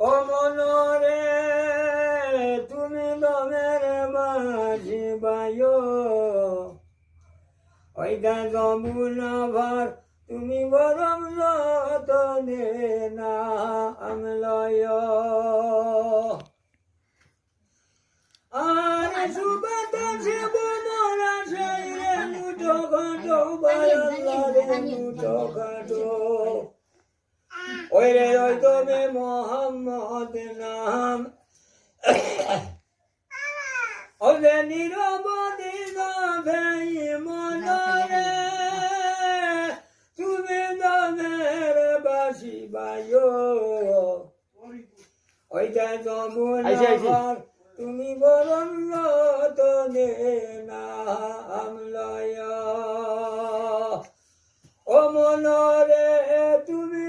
ও মনরে তুমি দমের মাঝি বায়ো ওইটা যমুনা ভার তুমি বরং যতনে না আমলয় আর সুবাতাসে বনরা সেই মুঠো খাটো বায়াল্লারে মুঠো খাটো ওই রে ওই তুমি মোহাম্মদ নাম ওরে নিরবধি গাভেই মনরে তুমি দমের বাসি বায়ো ওইটা যমুনার তুমি বরং যতনে না আমলয় ও মনরে তুমি